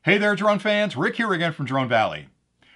Hey there, drone fans. Rick here again from Drone Valley.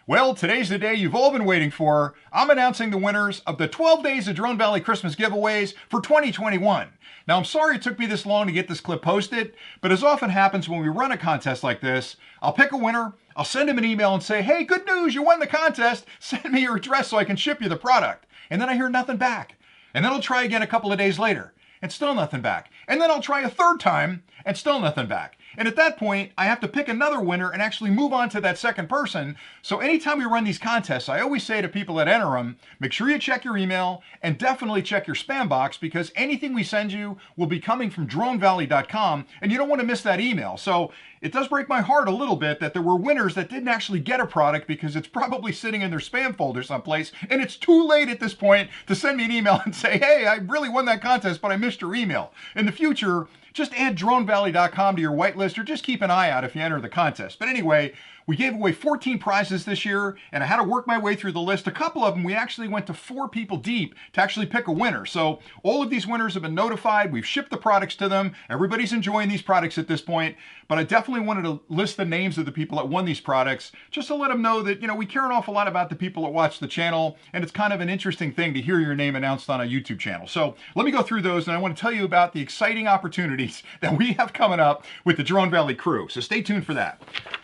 Well, today's the day you've all been waiting for. I'm announcing the winners of the 12 Days of Drone Valley Christmas giveaways for 2021. Now, I'm sorry it took me this long to get this clip posted, but as often happens when we run a contest like this, I'll pick a winner, I'll send him an email and say, hey, good news, you won the contest. Send me your address so I can ship you the product. And then I hear nothing back. And then I'll try again a couple of days later, and still nothing back. And then I'll try a third time, and still nothing back. And at that point, I have to pick another winner and actually move on to that second person. So anytime we run these contests, I always say to people that enter them, make sure you check your email and definitely check your spam box, because anything we send you will be coming from dronevalley.com, and you don't want to miss that email. So it does break my heart a little bit that there were winners that didn't actually get a product because it's probably sitting in their spam folder someplace, and it's too late at this point to send me an email and say, hey, I really won that contest, but I missed your email. In the future, just add dronevalley.com to your whitelist, or just keep an eye out if you enter the contest. But anyway, we gave away 14 prizes this year, and I had to work my way through the list. A couple of them, we actually went to 4 people deep to actually pick a winner. So all of these winners have been notified. We've shipped the products to them. Everybody's enjoying these products at this point. But I definitely wanted to list the names of the people that won these products, just to let them know that, we care an awful lot about the people that watch the channel, and it's kind of an interesting thing to hear your name announced on a YouTube channel. So let me go through those, and I want to tell you about the exciting opportunities that we have coming up with the Drone Valley crew. So stay tuned for that.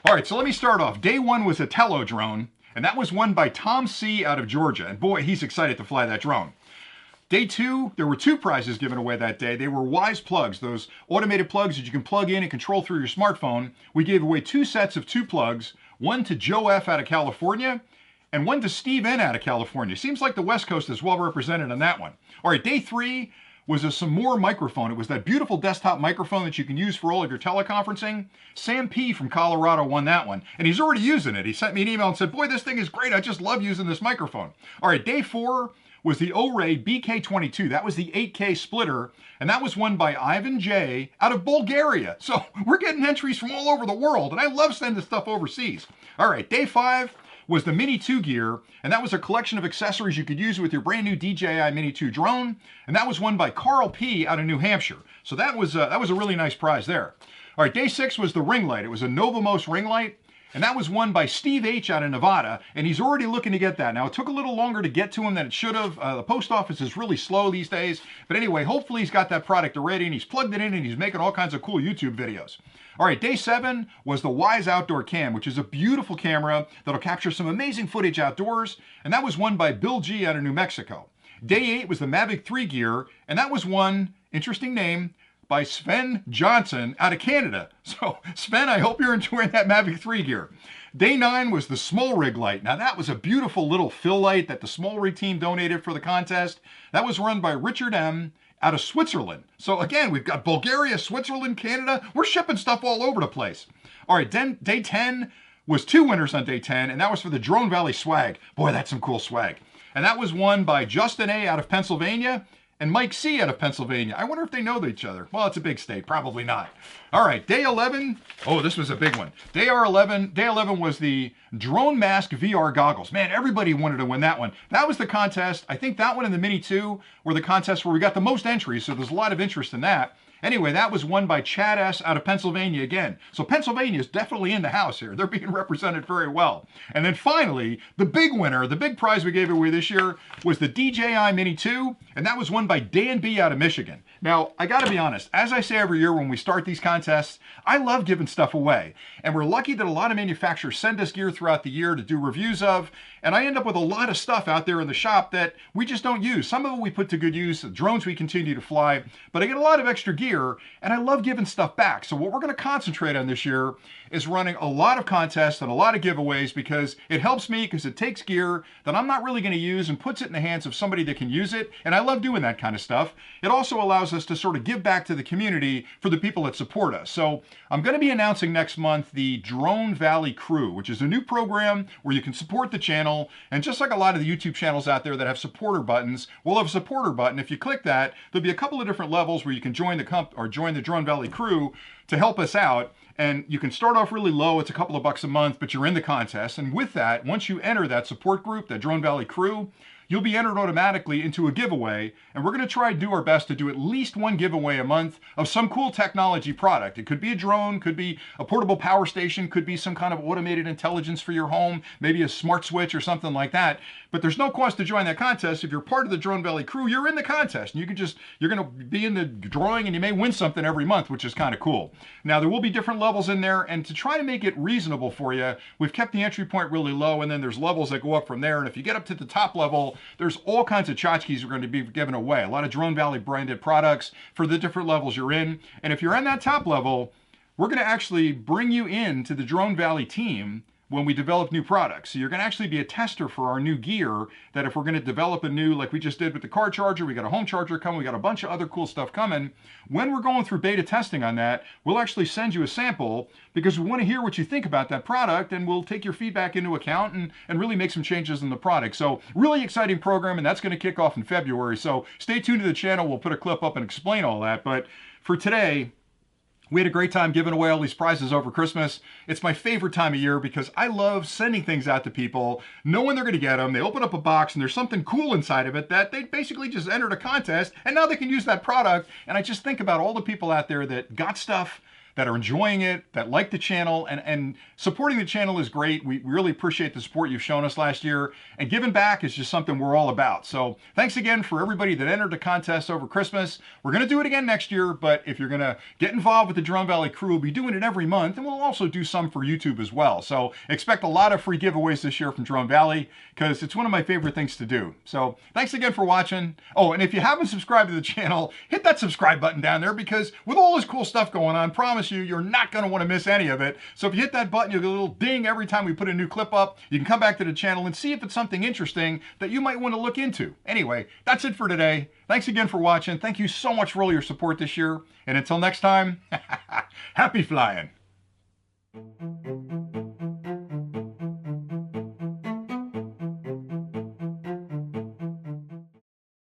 All right, so let me start off. Day 1 was a Tello drone, and that was won by Tom C. out of Georgia. And boy, he's excited to fly that drone. Day 2, there were 2 prizes given away that day. They were Wise plugs, those automated plugs that you can plug in and control through your smartphone. We gave away 2 sets of 2 plugs, one to Joe F. out of California, and one to Steve N. out of California. Seems like the West Coast is well represented on that one. All right, day 3 was a Samore microphone. It was that beautiful desktop microphone that you can use for all of your teleconferencing. Sam P. from Colorado won that one, and he's already using it. He sent me an email and said, boy, this thing is great. I just love using this microphone. All right, day 4 was the O-Ray BK22. That was the 8K splitter, and that was won by Ivan J. out of Bulgaria. So we're getting entries from all over the world, and I love sending stuff overseas. All right, day 5 was the Mini 2 gear, and that was a collection of accessories you could use with your brand new DJI Mini 2 drone, and that was won by Carl P. out of New Hampshire. So that was a really nice prize there. All right, day 6 was the ring light. It was a Novamos ring light, and that was won by Steve H. out of Nevada, and he's already looking to get that. Now, it took a little longer to get to him than it should have. The post office is really slow these days, but anyway, hopefully he's got that product already, and he's plugged it in, and he's making all kinds of cool YouTube videos. All right, day 7 was the Wise Outdoor Cam, which is a beautiful camera that'll capture some amazing footage outdoors, and that was won by Bill G. out of New Mexico. Day 8 was the Mavic 3 gear, and that was won, interesting name, by Sven Johnson out of Canada. So, Sven, I hope you're enjoying that Mavic 3 gear. Day 9 was the Small Rig light. Now, that was a beautiful little fill light that the Small Rig team donated for the contest. That was run by Richard M. out of Switzerland. So again, we've got Bulgaria, Switzerland, Canada. We're shipping stuff all over the place. All right, day 10 was 2 winners on day 10, and that was for the Drone Valley swag. Boy, that's some cool swag. And that was won by Justin A. out of Pennsylvania and Mike C. out of Pennsylvania. I wonder if they know each other. Well, it's a big state. Probably not. All right, day 11. Oh, this was a big one. Day 11 was the Drone Mask VR goggles. Man, everybody wanted to win that one. That was the contest. I think that one and the Mini 2 were the contests where we got the most entries, so there's a lot of interest in that. Anyway, that was won by Chad S. out of Pennsylvania again. So Pennsylvania is definitely in the house here. They're being represented very well. And then finally, the big winner, the big prize we gave away this year was the DJI Mini 2, and that was won by Dan B. out of Michigan. Now, I gotta be honest, as I say every year when we start these contests, I love giving stuff away. And we're lucky that a lot of manufacturers send us gear throughout the year to do reviews of, and I end up with a lot of stuff out there in the shop that we just don't use. Some of it we put to good use, the drones we continue to fly, but I get a lot of extra gear, and I love giving stuff back. So what we're gonna concentrate on this year is running a lot of contests and a lot of giveaways, because it helps me, because it takes gear that I'm not really gonna use and puts it in the hands of somebody that can use it, and I love doing that kind of stuff. It also allows us to sort of give back to the community for the people that support us. So I'm going to be announcing next month the Drone Valley Crew, which is a new program where you can support the channel. And just like a lot of the YouTube channels out there that have supporter buttons, we'll have a supporter button. If you click that, there'll be a couple of different levels where you can join the Drone Valley Crew to help us out. And you can start off really low. It's a couple of bucks a month, but you're in the contest. And with that, once you enter that support group, that Drone Valley Crew, you'll be entered automatically into a giveaway, and we're going to try to do our best to do at least one giveaway a month of some cool technology product. It could be a drone, could be a portable power station, could be some kind of automated intelligence for your home, maybe a smart switch or something like that. But there's no cost to join that contest. If you're part of the Drone Valley crew, you're in the contest. And you're going to be in the drawing, and you may win something every month, which is kind of cool. Now, there will be different levels in there, and to try to make it reasonable for you, we've kept the entry point really low, and then there's levels that go up from there. And if you get up to the top level, there's all kinds of tchotchkes we're going to be giving away. A lot of Drone Valley branded products for the different levels you're in. And if you're on that top level, we're going to actually bring you into the Drone Valley team when we develop new products. So you're going to actually be a tester for our new gear, that if we're going to develop a new, like we just did with the car charger, we got a home charger coming, we got a bunch of other cool stuff coming. When we're going through beta testing on that, we'll actually send you a sample, because we want to hear what you think about that product, and we'll take your feedback into account and really make some changes in the product. So really exciting program, and that's going to kick off in February. So stay tuned to the channel. We'll put a clip up and explain all that. But for today, we had a great time giving away all these prizes over Christmas. It's my favorite time of year because I love sending things out to people, knowing they're going to get them. They open up a box and there's something cool inside of it that they basically just entered a contest, and now they can use that product. And I just think about all the people out there that got stuff, that are enjoying it, that like the channel, and supporting the channel is great. We really appreciate the support you've shown us last year, and giving back is just something we're all about. So thanks again for everybody that entered the contest over Christmas. We're going to do it again next year, but if you're going to get involved with the Drone Valley crew, we'll be doing it every month, and we'll also do some for YouTube as well. So expect a lot of free giveaways this year from Drone Valley, because it's one of my favorite things to do. So thanks again for watching. Oh, and if you haven't subscribed to the channel, hit that subscribe button down there, because with all this cool stuff going on, promise you're not going to want to miss any of it. So if you hit that button, you'll get a little ding every time we put a new clip up. You can come back to the channel and see if it's something interesting that you might want to look into. Anyway, that's it for today. Thanks again for watching. Thank you so much for all your support this year. And until next time, happy flying.